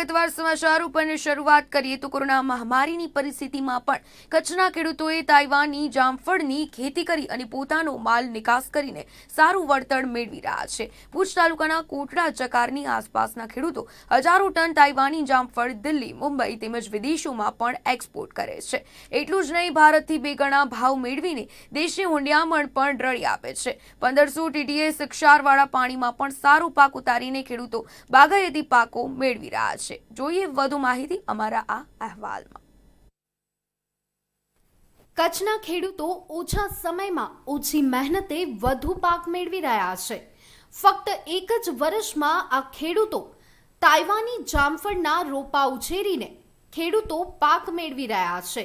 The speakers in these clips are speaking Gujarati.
વિગતવાર સમાચાર ઉપરની શરૂઆત કરીએ તો કોરોના મહામારીની પરિસ્થિતિમાં પણ કચ્છના ખેડૂતોએ તાઇવાનની જામફળની ખેતી કરી અને પોતાનો માલ નિકાસ કરીને સારું વળતર મેળવી રહ્યા છે। ભુજ તાલુકાના કોટડા ચકારની આસપાસના ખેડૂતો હજારો ટન તાઇવાની જામફળ દિલ્હી, મુંબઈ તેમજ વિદેશોમાં પણ એક્સપોર્ટ કરે છે। એટલું જ નહીં, ભારતથી 2 ગણા ભાવ મેળવીને દેશની હુંડિયામણ પણ રળી આપે છે। 1500 TDS ક્ષારવાળા પાણીમાં પણ સારો પાક ઉતારીને ખેડૂતો બાગાયતી પાકો મેળવી રહ્યા છે। જોઈએ વધુ માહિતી અમારા આ અહેવાલમાં। કચ્છના ખેડૂતો ઓછા સમયમાં ઓછી મહેનતે વધુ પાક મેળવી રહ્યા છે। ફક્ત એક જ વર્ષમાં આ ખેડૂતો તાઇવાની જામફળના રોપા ઉછેરીને ખેડૂતો પાક મેળવી રહ્યા છે।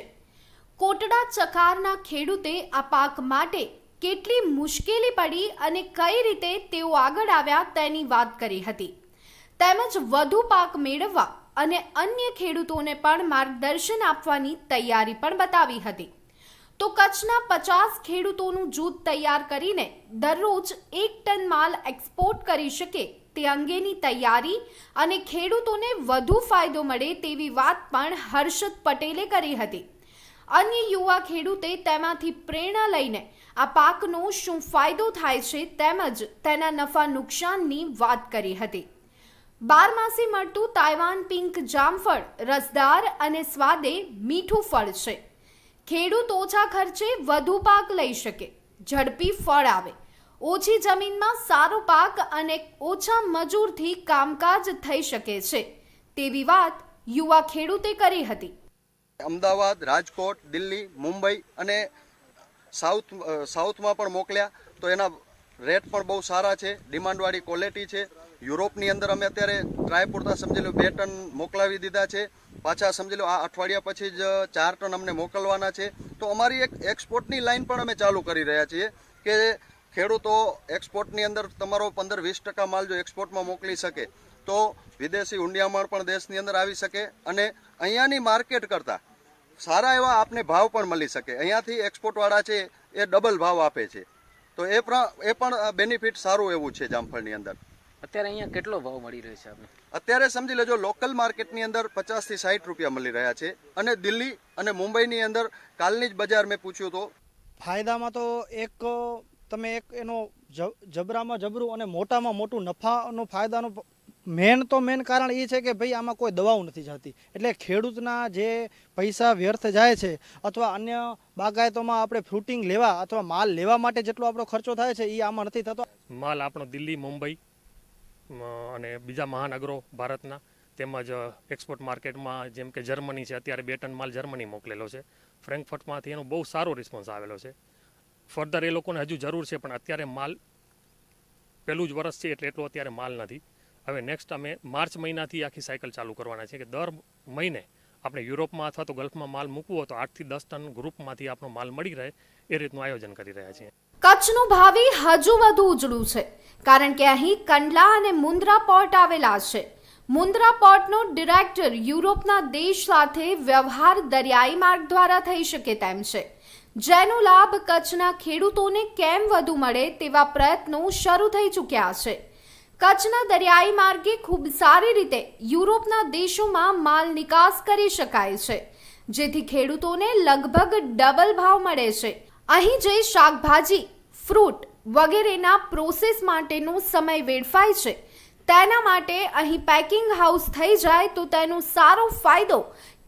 કોટડા ચકારના ખેડૂતે આ પાક માટે કેટલી મુશ્કેલી પડી અને કઈ રીતે તેઓ આગળ આવ્યા તેની વાત કરી હતી, તેમજ વધુ પાક મેળવવા અને અન્ય ખેડૂતોને પણ માર્ગદર્શન આપવાની તૈયારી પણ બતાવી હતી। તો કચ્છના 50 ખેડૂતોનું જૂથ તૈયાર કરીને દરરોજ 1 ટન માલ એક્સપોર્ટ કરી શકે તે અંગેની તૈયારી અને ખેડૂતોને વધુ ફાયદો મળે તેવી વાત પણ હર્ષદ પટેલે કરી હતી। અન્ય યુવા ખેડૂતે તેમાંથી પ્રેરણા લઈને આ પાકનો શું ફાયદો થાય છે તેમજ તેના નફા નુકસાનની વાત કરી હતી। બારમાસી મળતું તાઇવાન પિંક જામફળ રસદાર અને સ્વાદે મીઠું ફળ છે। ખેડૂત ઓછા ખર્ચે વધુ પાક લઈ શકે, ઝડપી ફળ આવે, ઓછી જમીનમાં સારો પાક અને ઓછા મજૂરથી કામકાજ થઈ શકે છે તેવી વાત યુવા ખેડૂતે કરી હતી। અમદાવાદ, રાજકોટ, દિલ્હી, મુંબઈ અને સાઉથમાં પણ મોકલ્યા તો એના રેટ પણ બહુ સારા છે, ડિમાન્ડવાળી ક્વોલિટી છે। યુરોપની અંદર અમે અત્યારે ટ્રાય પૂરતા સમજી લો 2 ટન મોકલાવી દીધા છે, પાછા સમજી લો આ અઠવાડિયા પછી જ 4 ટન અમને મોકલવાના છે। તો અમારી એક એક્સપોર્ટની લાઈન પણ અમે ચાલુ કરી રહ્યા છીએ કે ખેડૂતો એક્સપોર્ટની અંદર તમારો 15-20% માલ જો એક્સપોર્ટમાં મોકલી શકે તો વિદેશી હુંડિયામણ પણ દેશની અંદર આવી શકે અને અહીંયાની માર્કેટ કરતાં સારા એવા આપને ભાવ પણ મળી શકે। અહીંયાથી એક્સપોર્ટવાળા છે એ ડબલ ભાવ આપે છે, તો એ પણ બેનિફિટ સારું એવું છે જામફળની અંદર। અત્યારે અહીંયા કેટલો ભાવ મળી રહ્યો છે આપણે? અત્યારે સમજી લેજો લોકલ માર્કેટની અંદર 50 થી 60 રૂપિયા મળી રહ્યા છે અને દિલ્હી અને મુંબઈની અંદર કાલની જ બજાર મેં પૂછ્યું તો ફાયદામાં તો તમે એનો જબરામાં જબરું અને મોટામાં મોટું નફાનો ફાયદાનો મેન કારણ એ છે કે ભાઈ આમાં કોઈ દવાઓ નથી જતી, એટલે ખેડૂતના જે પૈસા વ્યર્થ જાય છે અથવા અન્ય બાગાયતોમાં આપણે ફ્રૂટિંગ લેવા અથવા માલ લેવા માટે જેટલો આપણો ખર્ચો થાય છે એ આમાં નથી થતો। માલ આપણો દિલ્હી, મુંબઈ અને બીજા મહાનગરો ભારતના તેમજ એક્સપોર્ટ માર્કેટમાં જેમ કે જર્મની છે, અત્યારે 2 ટન માલ જર્મની મોકલેલો છે। ફ્રેન્કફર્ટમાંથી એનો બહુ સારો રિસ્પોન્સ આવેલો છે। ફર્ધર એ લોકોને હજુ જરૂર છે પણ અત્યારે માલ પહેલું જ વર્ષ છે એટલે એટલો અત્યારે માલ નથી। હવે નેક્સ્ટ અમે માર્ચ મહિનાથી આખી સાયકલ ચાલુ કરવાના છે કે દર મહિને આપણે યુરોપમાં અથવા તો ગલ્ફમાં માલ મૂકવો હોય તો 8 થી 10 ટન ગ્રુપમાંથી આપણો માલ મળી રહે એ રીતનું આયોજન કરી રહ્યા છીએ। કચ્છનું ભાવિ હજુ વધુ ઉજળું છે કારણ કે અહીં કંડલા અને મુન્દ્રા પોર્ટ આવેલા છે। મુન્દ્રા પોર્ટનો ડિરેક્ટર યુરોપના દેશ સાથે વ્યવહાર દરિયાઈ માર્ગ દ્વારા થઈ શકે તેમ છે, જેનો લાભ કચ્છના ખેડૂતોને કેમ વધુ મળે તેવા પ્રયત્નો શરૂ થઈ ચૂક્યા છે। કચ્છના દરિયાઈ માર્ગે ખૂબ સારી રીતે યુરોપના દેશોમાં માલ નિકાસ કરી શકાય છે, જેથી ખેડૂતોને લગભગ ડબલ ભાવ મળે છે। અહીં જે શાકભાજી, ફ્રૂટ વગેરેના પ્રોસેસ માટેનો સમય વેડફાય છે તેના માટે અહીં પેકિંગ હાઉસ થઈ જાય તો તેનો સારો ફાયદો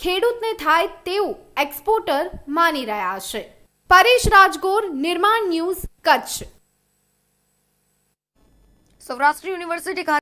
ખેડૂતને થાય તેવું એક્સપોર્ટર માની રહ્યા છે। પરેશ રાજગોર, નિર્માણ ન્યૂઝ, કચ્છ। સૌરાષ્ટ્ર યુનિવર્સિટી